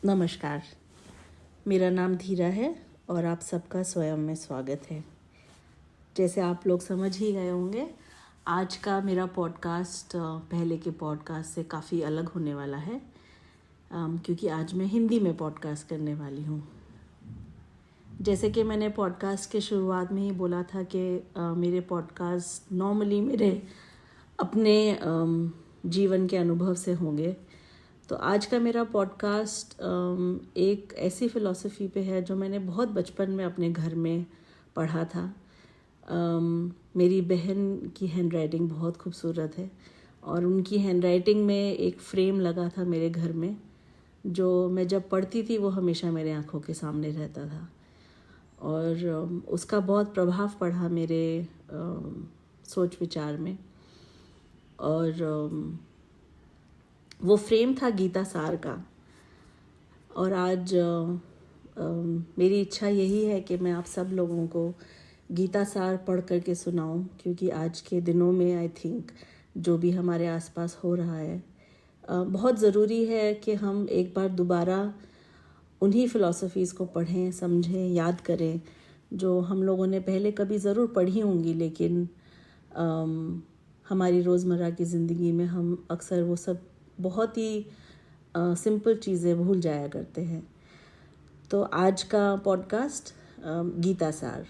नमस्कार, मेरा नाम धीरा है और आप सबका स्वयं में स्वागत है। जैसे आप लोग समझ ही गए होंगे, आज का मेरा पॉडकास्ट पहले के पॉडकास्ट से काफ़ी अलग होने वाला है, क्योंकि आज मैं हिंदी में पॉडकास्ट करने वाली हूँ। जैसे कि मैंने पॉडकास्ट के शुरुआत में ही बोला था कि मेरे पॉडकास्ट नॉर्मली मेरे अपने जीवन के अनुभव से होंगे। तो आज का मेरा पॉडकास्ट एक ऐसी फ़िलॉसफी पे है जो मैंने बहुत बचपन में अपने घर में पढ़ा था। मेरी बहन की हैंडराइटिंग बहुत खूबसूरत है और उनकी हैंडराइटिंग में एक फ्रेम लगा था मेरे घर में, जो मैं जब पढ़ती थी वो हमेशा मेरे आँखों के सामने रहता था और उसका बहुत प्रभाव पड़ा मेरे सोच विचार में। और वो फ्रेम था गीता सार का। और आज मेरी इच्छा यही है कि मैं आप सब लोगों को गीता सार पढ़ करके सुनाऊं, क्योंकि आज के दिनों में आई थिंक जो भी हमारे आसपास हो रहा है बहुत ज़रूरी है कि हम एक बार दोबारा उन्हीं फ़िलॉसफीज़ को पढ़ें, समझें, याद करें, जो हम लोगों ने पहले कभी ज़रूर पढ़ी होंगी, लेकिन हमारी रोज़मर्रा की ज़िंदगी में हम अक्सर वो सब बहुत ही सिंपल चीज़ें भूल जाया करते हैं। तो आज का पॉडकास्ट गीता सार,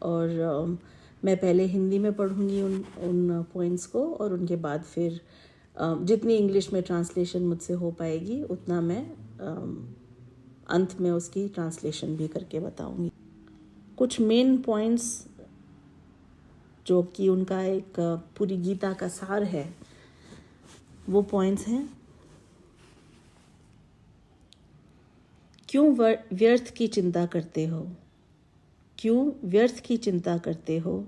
और मैं पहले हिंदी में पढ़ूंगी उन पॉइंट्स को, और उनके बाद फिर जितनी इंग्लिश में ट्रांसलेशन मुझसे हो पाएगी उतना मैं अंत में उसकी ट्रांसलेशन भी करके बताऊंगी। कुछ मेन पॉइंट्स जो कि उनका एक पूरी गीता का सार है, वो पॉइंट्स हैं: क्यों व्यर्थ की चिंता करते हो? क्यों व्यर्थ की चिंता करते हो?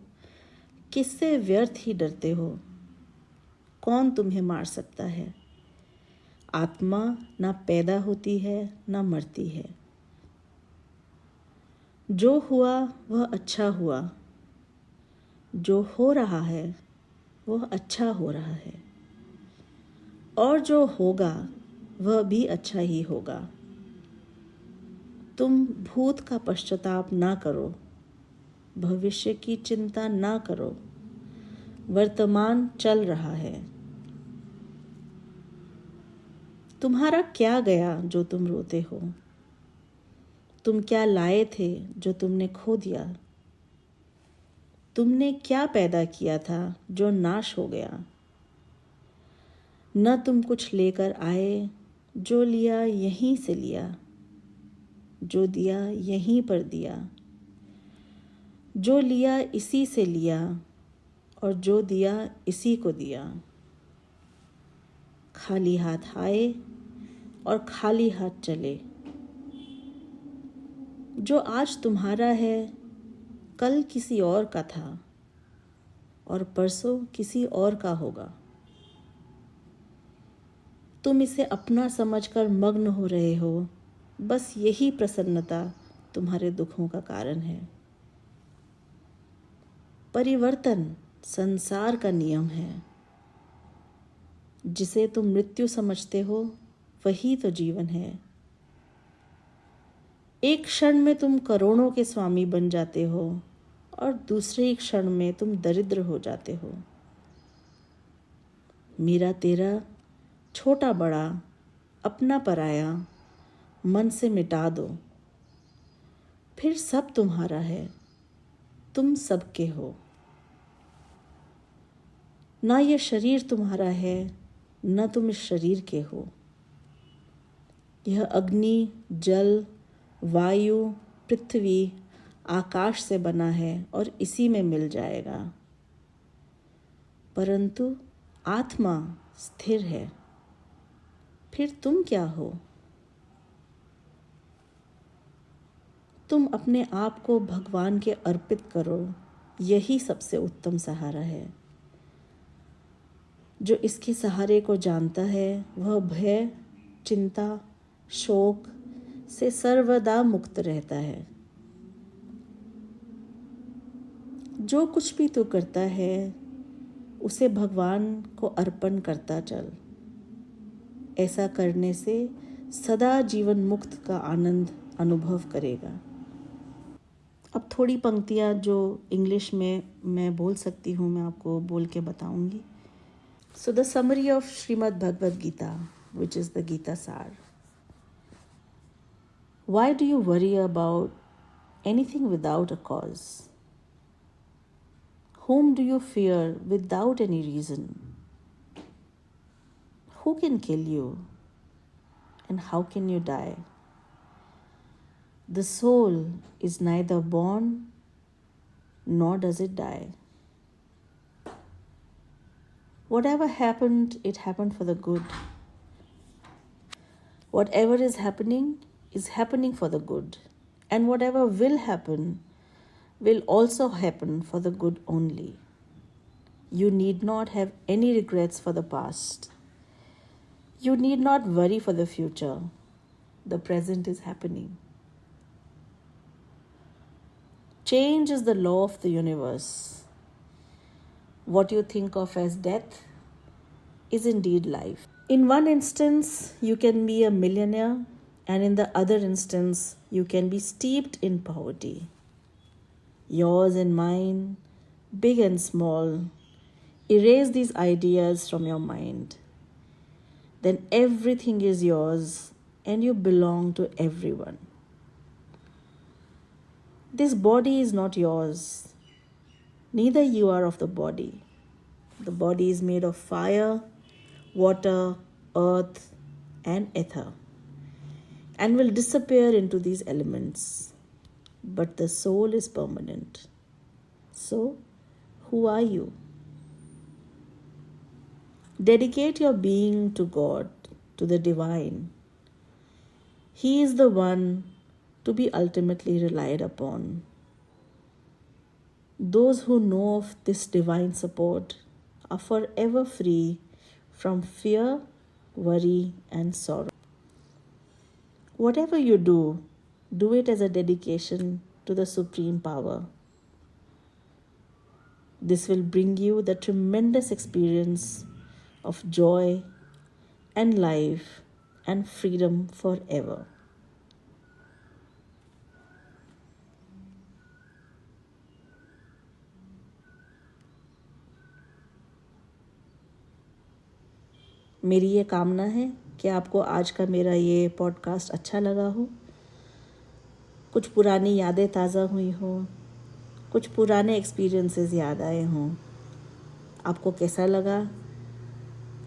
किससे व्यर्थ ही डरते हो? कौन तुम्हें मार सकता है? आत्मा ना पैदा होती है ना मरती है। जो हुआ वह अच्छा हुआ, जो हो रहा है वह अच्छा हो रहा है, और जो होगा वह भी अच्छा ही होगा। तुम भूत का पश्चाताप ना करो, भविष्य की चिंता ना करो, वर्तमान चल रहा है। तुम्हारा क्या गया जो तुम रोते हो? तुम क्या लाए थे जो तुमने खो दिया? तुमने क्या पैदा किया था जो नाश हो गया? न तुम कुछ लेकर आए, जो लिया यहीं से लिया, जो दिया यहीं पर दिया, जो लिया इसी से लिया, और जो दिया इसी को दिया। खाली हाथ आए और खाली हाथ चले। जो आज तुम्हारा है कल किसी और का था, और परसों किसी और का होगा। तुम इसे अपना समझकर मग्न हो रहे हो, बस यही प्रसन्नता तुम्हारे दुखों का कारण है। परिवर्तन संसार का नियम है। जिसे तुम मृत्यु समझते हो वही तो जीवन है। एक क्षण में तुम करोड़ों के स्वामी बन जाते हो, और दूसरे ही क्षण में तुम दरिद्र हो जाते हो। मेरा तेरा, छोटा बड़ा, अपना पराया मन से मिटा दो, फिर सब तुम्हारा है, तुम सबके हो। ना ये शरीर तुम्हारा है, न तुम इस शरीर के हो। यह अग्नि, जल, वायु, पृथ्वी, आकाश से बना है और इसी में मिल जाएगा, परंतु आत्मा स्थिर है। फिर तुम क्या हो? तुम अपने आप को भगवान के अर्पित करो, यही सबसे उत्तम सहारा है। जो इसके सहारे को जानता है वह भय, चिंता, शोक से सर्वदा मुक्त रहता है। जो कुछ भी तू करता है उसे भगवान को अर्पण करता चल। ऐसा करने से सदा जीवन मुक्त का आनंद अनुभव करेगा। अब थोड़ी पंक्तियाँ जो इंग्लिश में मैं बोल सकती हूँ मैं आपको बोल के बताऊँगी। So the summary of Srimad Bhagavad Gita, which is the Gita Sar. Why do you worry about anything without a cause? Whom do you fear without any reason? Who can kill you? And how can you die? The soul is neither born nor does it die. Whatever happened, it happened for the good. Whatever is happening for the good. And whatever will happen will also happen for the good only. You need not have any regrets for the past. You need not worry for the future. The present is happening. Change is the law of the universe. What you think of as death is indeed life. In one instance, you can be a millionaire, and in the other instance, you can be steeped in poverty. Yours and mine, big and small, erase these ideas from your mind. Then everything is yours and you belong to everyone. This body is not yours. Neither you are of the body. The body is made of fire, water, earth, and ether, and will disappear into these elements. But the soul is permanent. So, who are you? Dedicate your being to God, to the divine. He is the one to be ultimately relied upon. Those who know of this divine support are forever free from fear, worry, and sorrow. Whatever you do it as a dedication to the Supreme Power. This will bring you the tremendous experience of joy and life and freedom forever. मेरी ये कामना है कि आपको आज का मेरा ये पॉडकास्ट अच्छा लगा हो, कुछ पुरानी यादें ताज़ा हुई हो, कुछ पुराने एक्सपीरियंसेस याद आए हों। आपको कैसा लगा?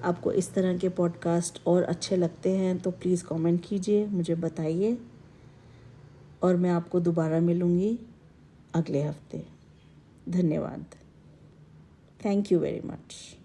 आपको इस तरह के पॉडकास्ट और अच्छे लगते हैं तो प्लीज़ कमेंट कीजिए, मुझे बताइए, और मैं आपको दोबारा मिलूँगी अगले हफ्ते। धन्यवाद। Thank you very much.